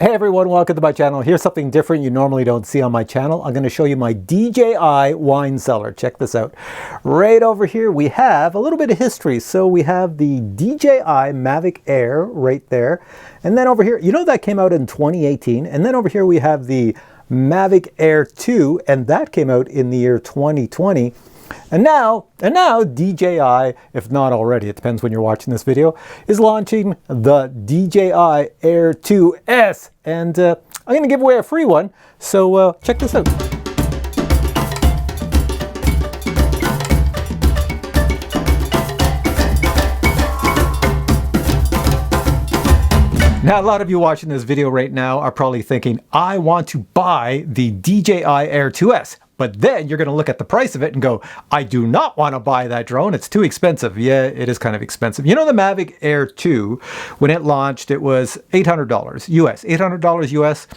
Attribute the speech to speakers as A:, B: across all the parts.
A: Hey everyone, welcome to my channel. Here's something different you normally don't see on my channel. I'm going to show you my DJI wine cellar. Check this out. Right over here we have a little bit of history. So we have the DJI Mavic Air right there. And then over here, you know that came out in 2018. And then over here we have the Mavic Air 2, and that came out in the year 2020. And now DJI, if not already, it depends when you're watching this video, is launching the DJI Air 2S. And I'm going to give away a free one, so check this out. Now, a lot of you watching this video right now are probably thinking, I want to buy the DJI Air 2S. But then you're going to look at the price of it and go, I do not want to buy that drone. It's too expensive. Yeah, it is kind of expensive. You know, the Mavic Air 2, when it launched, it was $800 US, $800 US.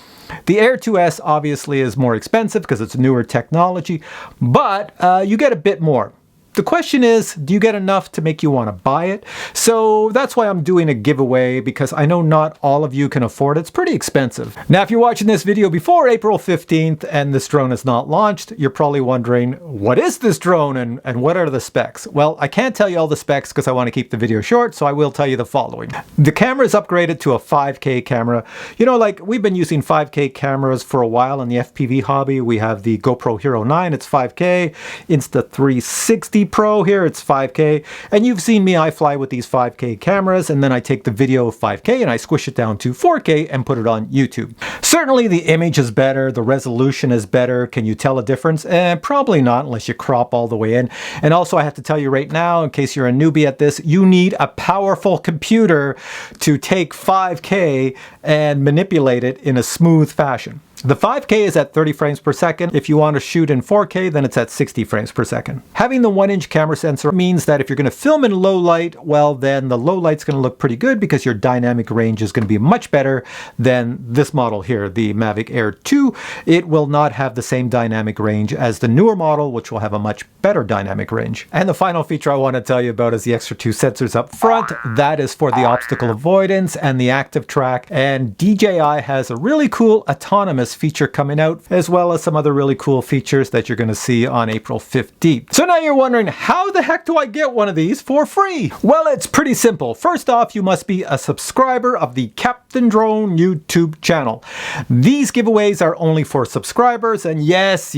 A: The Air 2S obviously is more expensive because it's newer technology, but you get a bit more. The question is, do you get enough to make you want to buy it? So that's why I'm doing a giveaway, because I know not all of you can afford it. It's pretty expensive. Now, if you're watching this video before April 15th and this drone is not launched, you're probably wondering, what is this drone and what are the specs? Well, I can't tell you all the specs because I want to keep the video short, so I will tell you the following. The camera is upgraded to a 5K camera. You know, like we've been using 5K cameras for a while in the FPV hobby. We have the GoPro Hero 9, it's 5K. Insta360 Pro here, it's 5K, and you've seen me, I fly with these 5K cameras, and then I take the video of 5K and I squish it down to 4K and put it on YouTube. Certainly the image is better, the resolution is better. Can you tell a difference? Probably not, unless you crop all the way in. And also I have to tell you right now, in case you're a newbie at this, you need a powerful computer to take 5K and manipulate it in a smooth fashion. The 5K is at 30 frames per second. If you want to shoot in 4K, then it's at 60 frames per second. Having the 1-inch camera sensor means that if you're going to film in low light, well, then the low light's going to look pretty good because your dynamic range is going to be much better than this model here, the Mavic Air 2. It will not have the same dynamic range as the newer model, which will have a much better dynamic range. And the final feature I want to tell you about is the extra 2 sensors up front. That is for the obstacle avoidance and the active track. And DJI has a really cool autonomous feature coming out, as well as some other really cool features that you're going to see on April 15th. So now you're wondering, how the heck do I get one of these for free? Well, it's pretty simple. First off, you must be a subscriber of the Captain Drone YouTube channel. These giveaways are only for subscribers, and yes,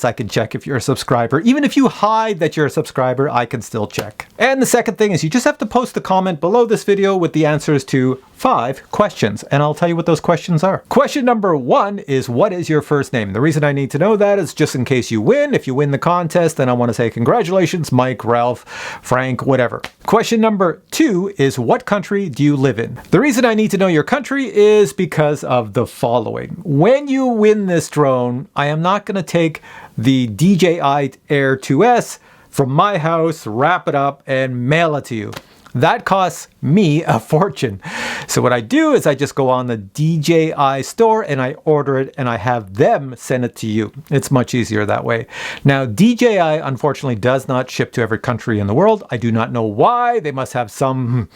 A: I can check if you're a subscriber. Even if you hide that you're a subscriber, I can still check. And the second thing is you just have to post a comment below this video with the answers to 5 questions, and I'll tell you what those questions are. Question number 1 is, what is your first name? The reason I need to know that is just in case you win. If you win the contest, then I want to say congratulations, Mike, Ralph, Frank, whatever. Question number 2 is, what country do you live in? The reason I need to know your country is because of the following. When you win this drone, I am not going to take the DJI Air 2S from my house, wrap it up, and mail it to you. That costs me a fortune. So what I do is I just go on the DJI store and I order it and I have them send it to you. It's much easier that way. Now, DJI unfortunately does not ship to every country in the world. I do not know why. They must have some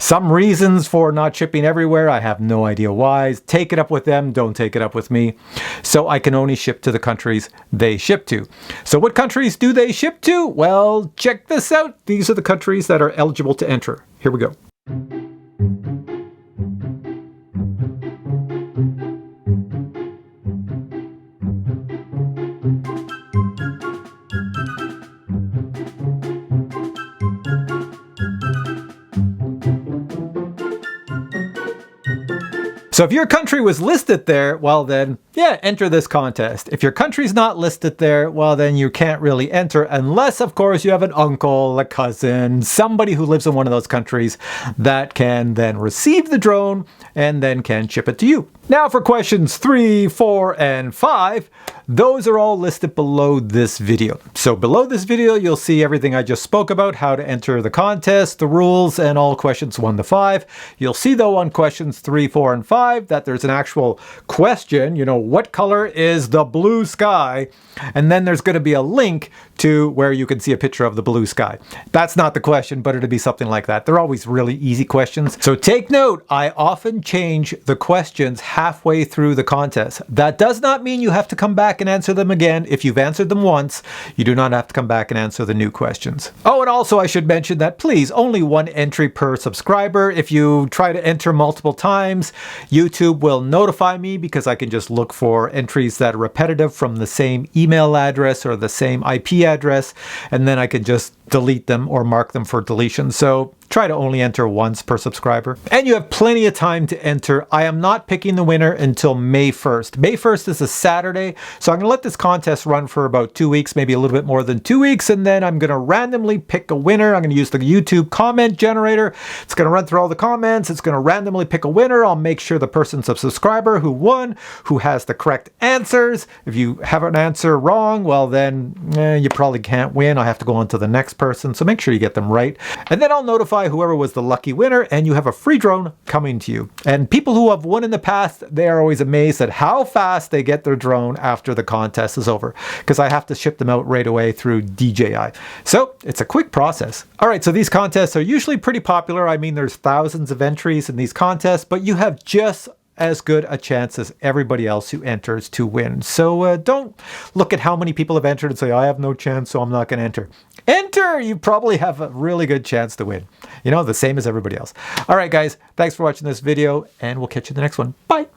A: reasons for not shipping everywhere. I have no idea why. Take it up with them. Don't take it up with me. So I can only ship to the countries they ship to. So what countries do they ship to? Well, check this out. These are the countries that are eligible to enter. Here we go. So if your country was listed there, well then, yeah, enter this contest. If your country's not listed there, well then you can't really enter unless, of course, you have an uncle, a cousin, somebody who lives in one of those countries that can then receive the drone and then can ship it to you. Now for questions 3, 4, and 5, those are all listed below this video. So below this video, you'll see everything I just spoke about, how to enter the contest, the rules, and all questions 1 to 5. You'll see though on questions 3, 4, and 5 that there's an actual question, you know, what color is the blue sky? And then there's going to be a link to where you can see a picture of the blue sky. That's not the question, but it'll be something like that. They're always really easy questions. So take note, I often change the questions halfway through the contest. That does not mean you have to come back and answer them again. If you've answered them once, you do not have to come back and answer the new questions. Oh, and also I should mention that please, only one entry per subscriber. If you try to enter multiple times, YouTube will notify me because I can just look for entries that are repetitive from the same email address or the same IP address, and then I can just delete them or mark them for deletion. So try to only enter once per subscriber. And you have plenty of time to enter. I am not picking the winner until May 1st. May 1st is a Saturday, so I'm going to let this contest run for about 2 weeks, maybe a little bit more than 2 weeks, and then I'm going to randomly pick a winner. I'm going to use the YouTube comment generator. It's going to run through all the comments. It's going to randomly pick a winner. I'll make sure the person's a subscriber who won, who has the correct answers. If you have an answer wrong, well then you probably can't win. I have to go on to the next person, so make sure you get them right. And then I'll notify whoever was the lucky winner, and you have a free drone coming to you. And people who have won in the past, they are always amazed at how fast they get their drone after the contest is over, because I have to ship them out right away through DJI. So it's a quick process. All right, so these contests are usually pretty popular. I mean, there's thousands of entries in these contests, but you have just as good a chance as everybody else who enters to win. So don't look at how many people have entered and say, I have no chance, so I'm not going to enter. Enter! You probably have a really good chance to win. You know, the same as everybody else. All right, guys, thanks for watching this video, and we'll catch you in the next one. Bye!